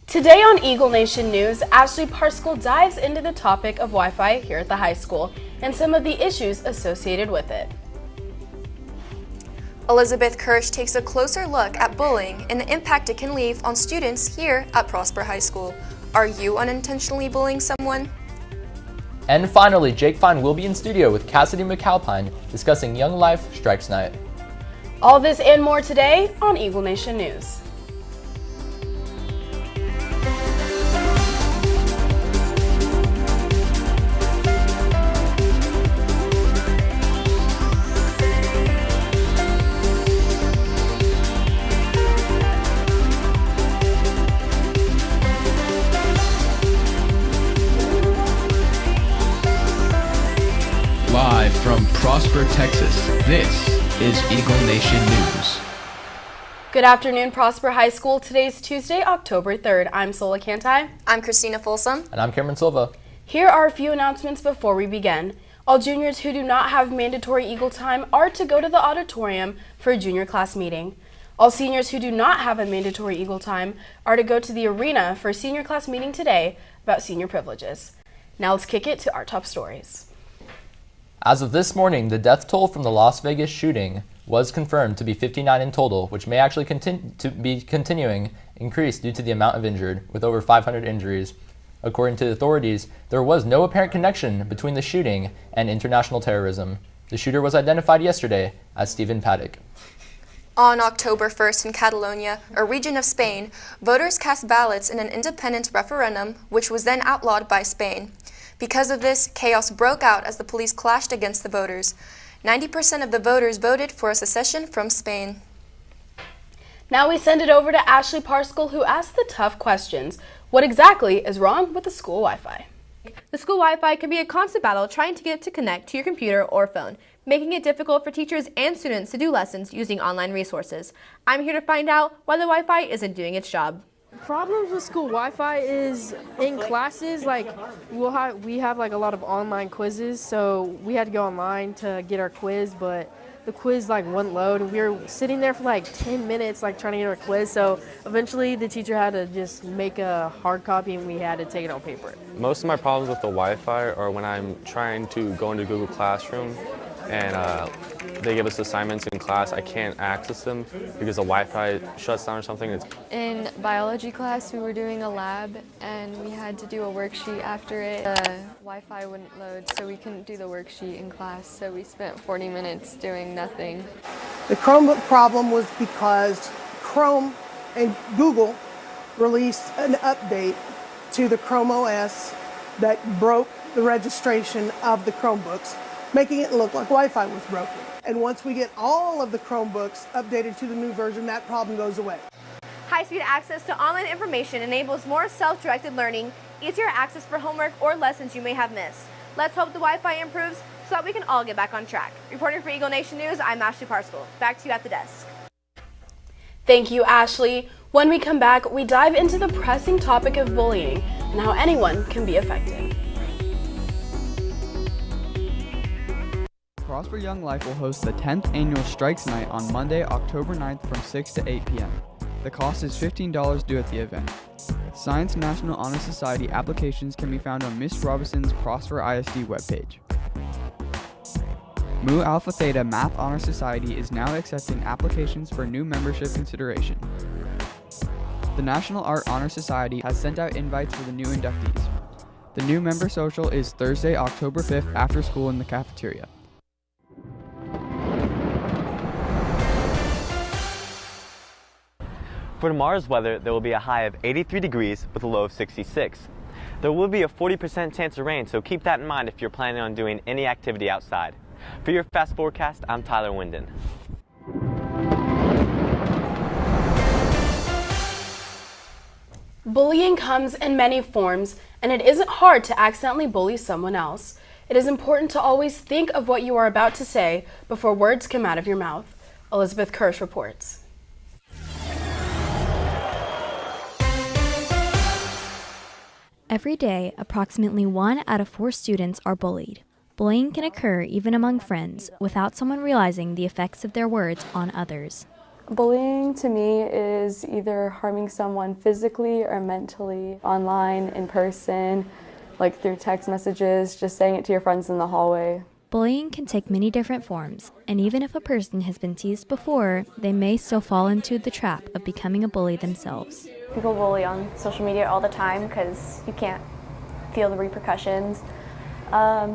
Today on Eagle Nation News, Ashley Parscale dives into the topic of Wi-Fi here at the high school and some of the issues associated with it. Elizabeth Kirsch takes a closer look at bullying and the impact it can leave on students here at Prosper High School. Are you unintentionally bullying someone? And finally, Jake Fine will be in studio with Cassidy McAlpine discussing Young Life Strikes Night. All this and more today on Eagle Nation News. Live from Prosper, Texas, this is Eagle Nation News. Good afternoon, Prosper High School. Today's Tuesday, October 3rd. I'm Sola Cantai. I'm Christina Folsom. And I'm Cameron Silva. Here are a few announcements before we begin. All juniors who do not have mandatory Eagle time are to go to the auditorium for a junior class meeting. All seniors who do not have a mandatory Eagle time are to go to the arena for a senior class meeting today about senior privileges. Now let's kick it to our top stories. As of this morning, the death toll from the Las Vegas shooting was confirmed to be 59 in total, which may actually continuing increase due to the amount of injured, with over 500 injuries. According to authorities, there was no apparent connection between the shooting and international terrorism. The shooter was identified yesterday as Stephen Paddock. On October 1st in Catalonia, a region of Spain, voters cast ballots in an independence referendum, which was then outlawed by Spain. Because of this, chaos broke out as the police clashed against the voters. 90% of the voters voted for a secession from Spain. Now we send it over to Ashley Parscale, who asked the tough questions. What exactly is wrong with the school Wi-Fi? The school Wi-Fi can be a constant battle trying to get it to connect to your computer or phone, making it difficult for teachers and students to do lessons using online resources. I'm here to find out why the Wi-Fi isn't doing its job. Problems with school Wi-Fi is in classes, like we have like a lot of online quizzes, so we had to go online to get our quiz, but the quiz like wouldn't load, and we were sitting there for like 10 minutes like trying to get our quiz, so eventually the teacher had to just make a hard copy and we had to take it on paper. Most of my problems with the Wi-Fi are when I'm trying to go into Google Classroom and they give us assignments in class. I can't access them because the Wi-Fi shuts down or something. In biology class, we were doing a lab and we had to do a worksheet after it. The Wi-Fi wouldn't load, so we couldn't do the worksheet in class, so we spent 40 minutes doing nothing. The Chromebook problem was because Chrome and Google released an update to the Chrome OS that broke the registration of the Chromebooks, making it look like Wi-Fi was broken. And once we get all of the Chromebooks updated to the new version, that problem goes away. High-speed access to online information enables more self-directed learning, easier access for homework or lessons you may have missed. Let's hope the Wi-Fi improves so that we can all get back on track. Reporting for Eagle Nation News, I'm Ashley Parscale. Back to you at the desk. Thank you, Ashley. When we come back, we dive into the pressing topic of bullying and how anyone can be affected. Prosper Young Life will host the 10th annual Strikes Night on Monday, October 9th from 6 to 8 p.m. The cost is $15 due at the event. Science National Honor Society applications can be found on Miss Robinson's Prosper ISD webpage. Mu Alpha Theta Math Honor Society is now accepting applications for new membership consideration. The National Art Honor Society has sent out invites for the new inductees. The new member social is Thursday, October 5th after school in the cafeteria. For tomorrow's weather, there will be a high of 83 degrees with a low of 66. There will be a 40% chance of rain, so keep that in mind if you're planning on doing any activity outside. For your fast forecast, I'm Tyler Winden. Bullying comes in many forms, and it isn't hard to accidentally bully someone else. It is important to always think of what you are about to say before words come out of your mouth. Elizabeth Kirsch reports. Every day, approximately 1 out of 4 students are bullied. Bullying can occur even among friends without someone realizing the effects of their words on others. Bullying to me is either harming someone physically or mentally, online, in person, like through text messages, just saying it to your friends in the hallway. Bullying can take many different forms, and even if a person has been teased before, they may still fall into the trap of becoming a bully themselves. People bully on social media all the time because you can't feel the repercussions.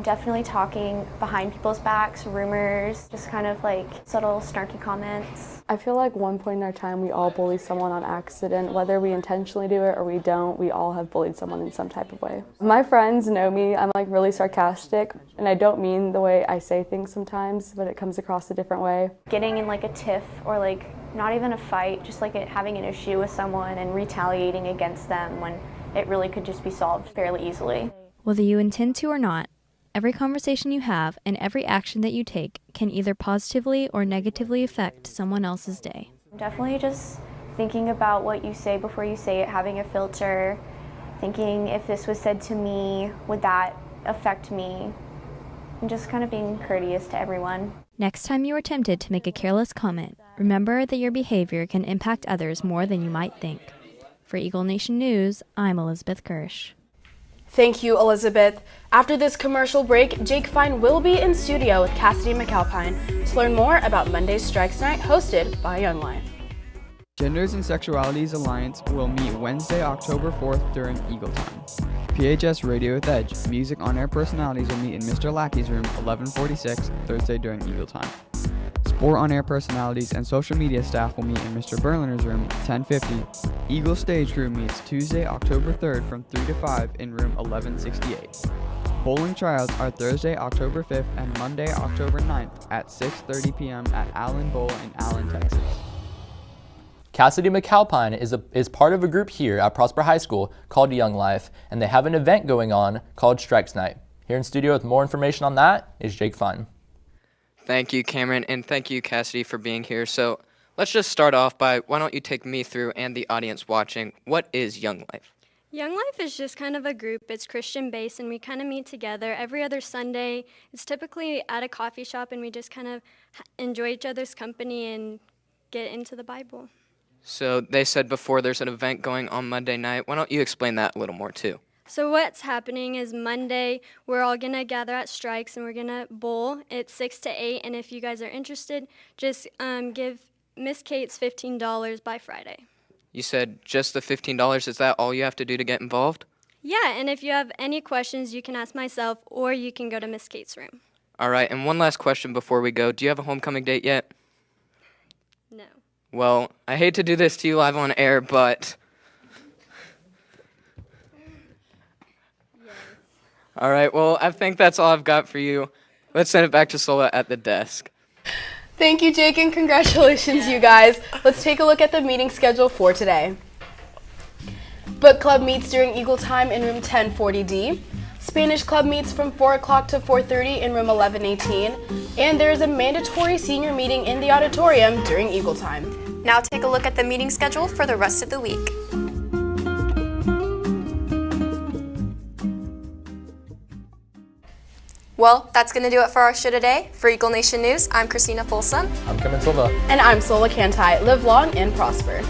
Definitely talking behind people's backs, rumors, just kind of like subtle snarky comments. I feel like one point in our time we all bully someone on accident. Whether we intentionally do it or we don't, we all have bullied someone in some type of way. My friends know me. I'm like really sarcastic, and I don't mean the way I say things sometimes, but it comes across a different way. Getting in like a tiff or like not even a fight, just like having an issue with someone and retaliating against them when it really could just be solved fairly easily. Whether you intend to or not, every conversation you have and every action that you take can either positively or negatively affect someone else's day. Definitely just thinking about what you say before you say it, having a filter, thinking if this was said to me, would that affect me? And just kind of being courteous to everyone. Next time you are tempted to make a careless comment, remember that your behavior can impact others more than you might think. For Eagle Nation News, I'm Elizabeth Kirsch. Thank you, Elizabeth. After this commercial break, Jake Fine will be in studio with Cassidy McAlpine to learn more about Monday's Strikes Night hosted by Young Life. Genders and Sexualities Alliance will meet Wednesday, October 4th during Eagle Time. PHS Radio with Edge, music on-air personalities will meet in Mr. Lackey's room, 1146, Thursday during Eagle Time. Sport on-air personalities and social media staff will meet in Mr. Berliner's room, 1050. Eagle Stage Crew meets Tuesday, October 3rd from 3 to 5 in room 1168. Bowling tryouts are Thursday, October 5th and Monday, October 9th at 6:30 p.m. at Allen Bowl in Allen, Texas. Cassidy McAlpine is part of a group here at Prosper High School called Young Life, and they have an event going on called Strikes Night. Here in studio with more information on that is Jake Fine. Thank you, Cameron, and thank you, Cassidy, for being here. So let's just start off by, why don't you take me through and the audience watching, what is Young Life? Young Life is just kind of a group. It's Christian-based, and we kind of meet together every other Sunday. It's typically at a coffee shop, and we just kind of enjoy each other's company and get into the Bible. So they said before there's an event going on Monday night. Why don't you explain that a little more, too? So what's happening is Monday, we're all going to gather at Strikes, and we're going to bowl. It's 6 to 8, and if you guys are interested, just give Miss Kate's $15 by Friday. You said just the $15. Is that all you have to do to get involved? Yeah, and if you have any questions, you can ask myself, or you can go to Miss Kate's room. All right, and one last question before we go. Do you have a homecoming date yet? No. Well, I hate to do this to you live on air, but... All right, well, I think that's all I've got for you. Let's send it back to Sola at the desk. Thank you, Jake, and congratulations, you guys. Let's take a look at the meeting schedule for today. Book Club meets during Eagle Time in room 1040D. Spanish Club meets from 4 o'clock to 4:30 in room 1118. And there is a mandatory senior meeting in the auditorium during Eagle Time. Now take a look at the meeting schedule for the rest of the week. Well, that's going to do it for our show today. For Eagle Nation News, I'm Christina Folsom. I'm Kevin Silva. And I'm Sola Cantai. Live long and prosper.